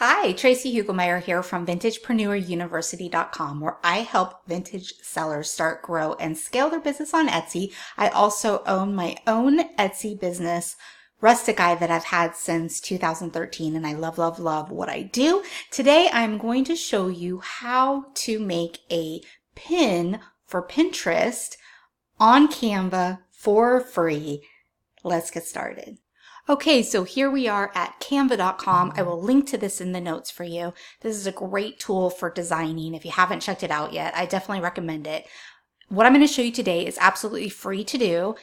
Hi, Tracy Hugelmeyer here from VintagepreneurUniversity.com, where I help vintage sellers start, grow, and scale their business on Etsy. I also own my own Etsy business, Rustic Eye, that I've had since 2013, and I love, love, love what I do. Today, I'm going to show you how to make a pin for Pinterest on Canva for free. Let's get started. Okay, so here we are at canva.com. I will link to this in the notes for you. This is a great tool for designing. If you haven't checked it out yet, I definitely recommend it. What I'm going to show you today is absolutely free to do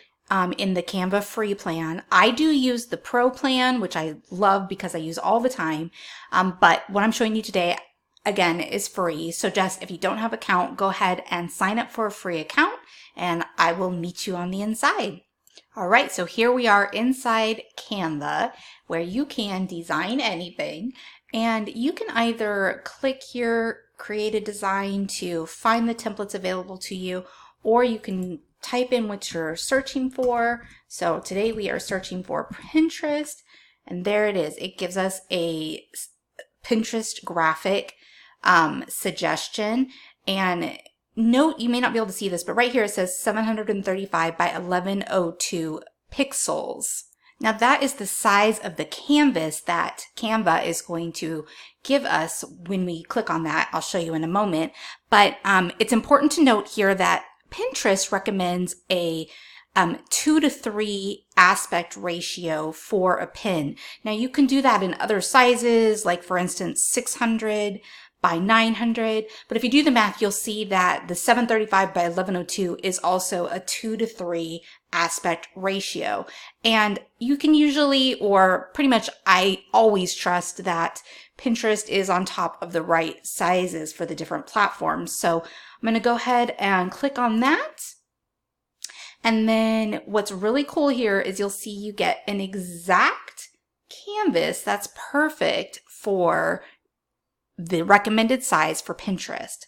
in the Canva free plan. I do use the pro plan, which I love because I use all the time. But what I'm showing you today, again, is free. So just if you don't have an account, go ahead and sign up for a free account and I will meet you on the inside. All right, so here we are inside Canva, where you can design anything, and you can either click here, create a design to find the templates available to you, or you can type in what you're searching for. So today we are searching for Pinterest, and there it is. It gives us a Pinterest graphic suggestion, and note, you may not be able to see this, but right here it says 735 by 1102 pixels. Now that is the size of the canvas that Canva is going to give us when we click on that. I'll show you in a moment. But it's important to note here that Pinterest recommends a 2:3 aspect ratio for a pin. Now you can do that in other sizes, like for instance 600 by 900, but if you do the math, you'll see that the 735 by 1102 is also a 2:3 aspect ratio. And you can usually, or pretty much I always trust that Pinterest is on top of the right sizes for the different platforms. So I'm going to go ahead and click on that. And then what's really cool here is you'll see you get an exact canvas that's perfect for the recommended size for Pinterest.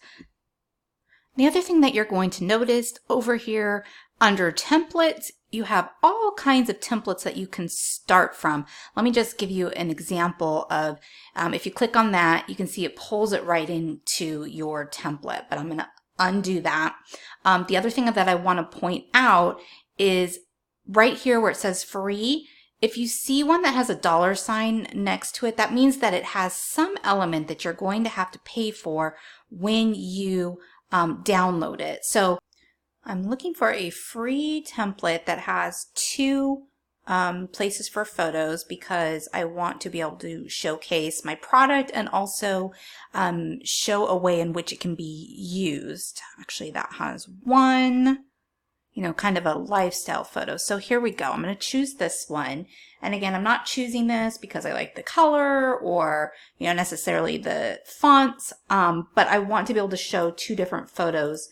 The other thing that you're going to notice over here under templates, you have all kinds of templates that you can start from. Let me just give you an example of, if you click on that, you can see it pulls it right into your template, but I'm going to undo that. The other thing that I want to point out is right here where it says free. If you see one that has a $sign next to it, that means that it has some element that you're going to have to pay for when you download it. So I'm looking for a free template that has two places for photos because I want to be able to showcase my product and also show a way in which it can be used. Actually, that has one, kind of a lifestyle photo. So here we go. I'm going to choose this one. And again, I'm not choosing this because I like the color or, necessarily the fonts, but I want to be able to show two different photos,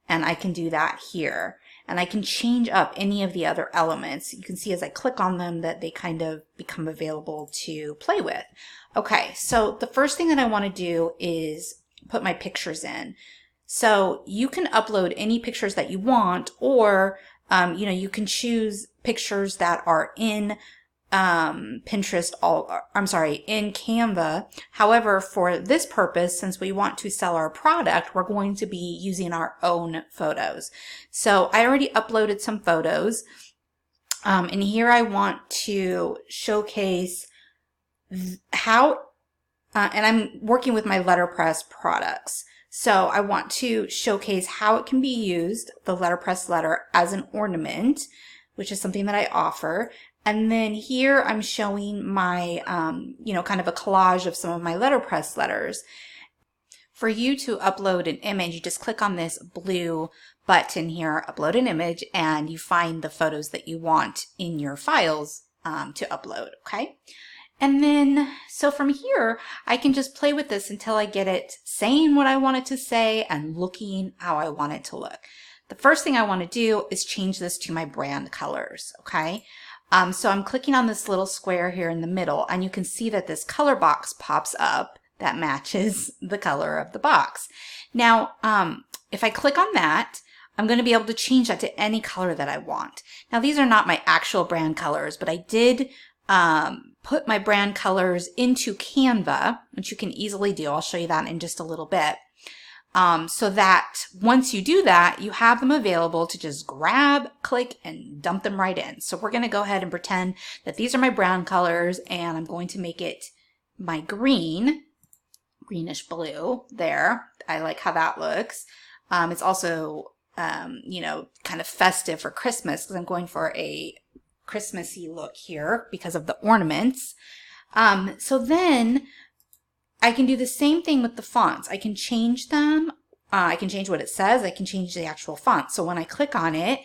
and I can do that here. And I can change up any of the other elements. You can see as I click on them that they kind of become available to play with. Okay, so the first thing that I want to do is put my pictures in. So you can upload any pictures that you want, or, you can choose pictures that are in Pinterest, in Canva. However, for this purpose, since we want to sell our product, we're going to be using our own photos. So I already uploaded some photos. And here I want to showcase how, and I'm working with my letterpress products. So I want to showcase how it can be used, the letterpress letter, as an ornament, which is something that I offer. And then here I'm showing my, kind of a collage of some of my letterpress letters. For you to upload an image, you just click on this blue button here, upload an image, and you find the photos that you want in your files to upload, okay? And then, so from here, I can just play with this until I get it saying what I want it to say and looking how I want it to look. The first thing I want to do is change this to my brand colors, okay? So I'm clicking on this little square here in the middle, and you can see that this color box pops up that matches the color of the box. Now, if I click on that, I'm going to be able to change that to any color that I want. Now, these are not my actual brand colors, but I did put my brand colors into Canva, which you can easily do. I'll show you that in just a little bit. So that once you do that, you have them available to just grab, click, and dump them right in. So we're going to go ahead and pretend that these are my brown colors, and I'm going to make it my greenish blue there. I like how that looks. It's also, you know, kind of festive for Christmas because I'm going for a Christmassy look here because of the ornaments. So then I can do the same thing with the fonts. I can change them. I can change what it says. I can change the actual font. So when I click on it,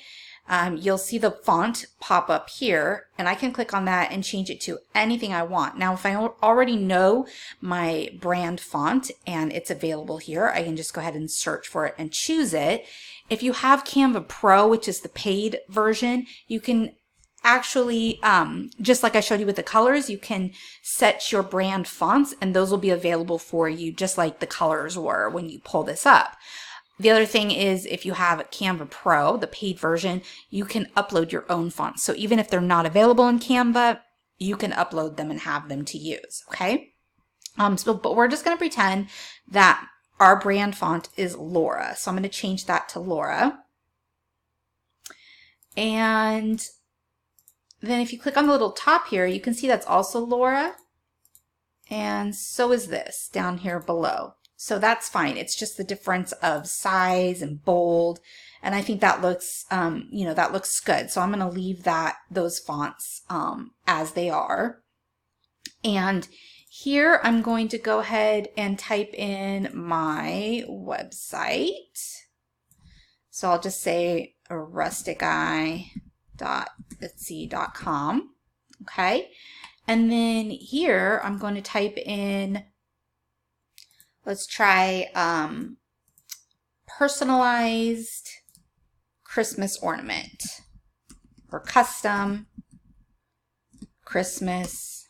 you'll see the font pop up here, and I can click on that and change it to anything I want. Now, if I already know my brand font and it's available here, I can just go ahead and search for it and choose it. If you have Canva Pro, which is the paid version, you can actually, just like I showed you with the colors, you can set your brand fonts and those will be available for you just like the colors were when you pull this up. The other thing is if you have Canva Pro, the paid version, you can upload your own fonts. So even if they're not available in Canva, you can upload them and have them to use, okay? But we're just going to pretend that our brand font is Laura. So I'm going to change that to Laura. And then if you click on the little top here, you can see that's also Laura. And so is this down here below. So that's fine. It's just the difference of size and bold. And I think that looks, you know, that looks good. So I'm going to leave those fonts as they are. And here I'm going to go ahead and type in my website. So I'll just say rusticeye.etsy.com. Okay. And then here I'm going to type in, let's try personalized Christmas ornament or custom Christmas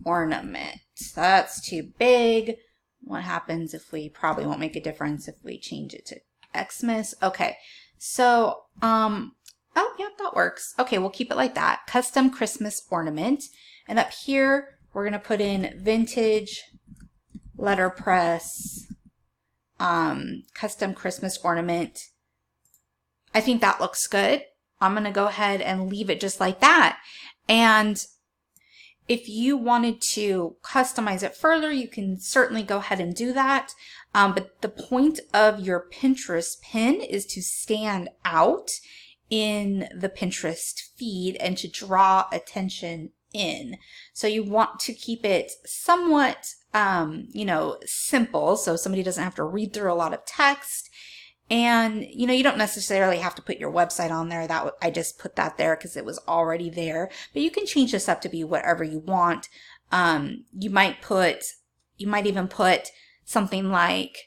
ornament. That's too big. What happens if we probably won't make a difference if we change it to Xmas? Okay, so, oh, yeah, that works. Okay, we'll keep it like that. Custom Christmas ornament. And up here, we're going to put in vintage letterpress custom Christmas ornament. I think that looks good. I'm going to go ahead and leave it just like that. And if you wanted to customize it further, you can certainly go ahead and do that. But the point of your Pinterest pin is to stand out in the Pinterest feed and to draw attention in. So you want to keep it somewhat, you know, simple so somebody doesn't have to read through a lot of text. And, you know, you don't necessarily have to put your website on there. I just put that there because it was already there. But you can change this up to be whatever you want. You might even put something like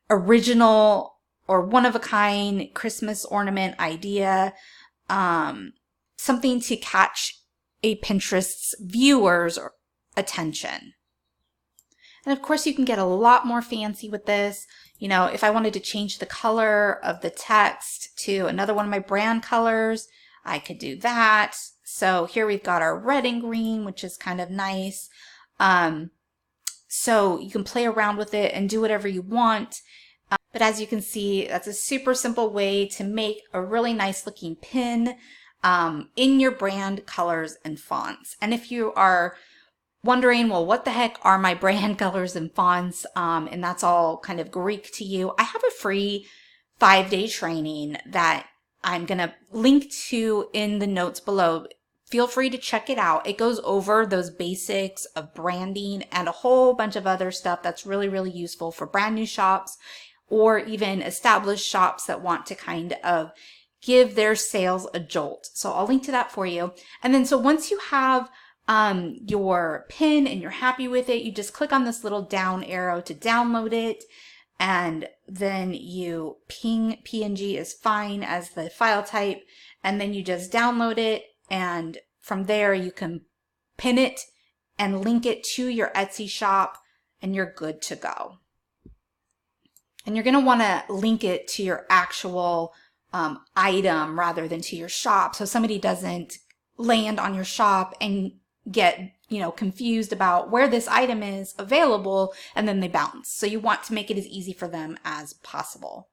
original or one-of-a-kind Christmas ornament idea. Something to catch a Pinterest's viewers' attention. And of course, you can get a lot more fancy with this. You know, if I wanted to change the color of the text to another one of my brand colors, I could do that. So here we've got our red and green, which is kind of nice. So you can play around with it and do whatever you want. But as you can see, that's a super simple way to make a really nice looking pin in your brand colors and fonts. And if you are wondering, well, what the heck are my brand colors and fonts? And that's all kind of Greek to you. I have a free 5-day training that I'm going to link to in the notes below. Feel free to check it out. It goes over those basics of branding and a whole bunch of other stuff that's really, really useful for brand new shops or even established shops that want to kind of give their sales a jolt. So I'll link to that for you. And then so once you have your pin and you're happy with it, you just click on this little down arrow to download it, and then you ping PNG is fine as the file type, and then you just download it, and from there you can pin it and link it to your Etsy shop, and you're good to go. And you're going to want to link it to your actual item rather than to your shop, so somebody doesn't land on your shop and get, confused about where this item is available and then they bounce. So you want to make it as easy for them as possible.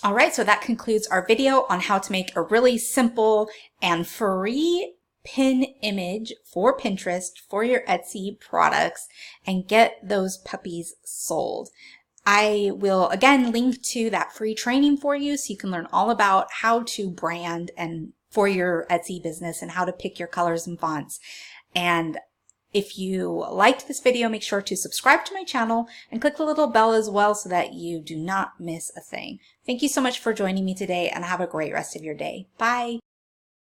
All right, so that concludes our video on how to make a really simple and free pin image for Pinterest for your Etsy products and get those puppies sold. I will again link to that free training for you so you can learn all about how to brand and for your Etsy business and how to pick your colors and fonts. And if you liked this video, make sure to subscribe to my channel and click the little bell as well so that you do not miss a thing. Thank you so much for joining me today and have a great rest of your day. Bye.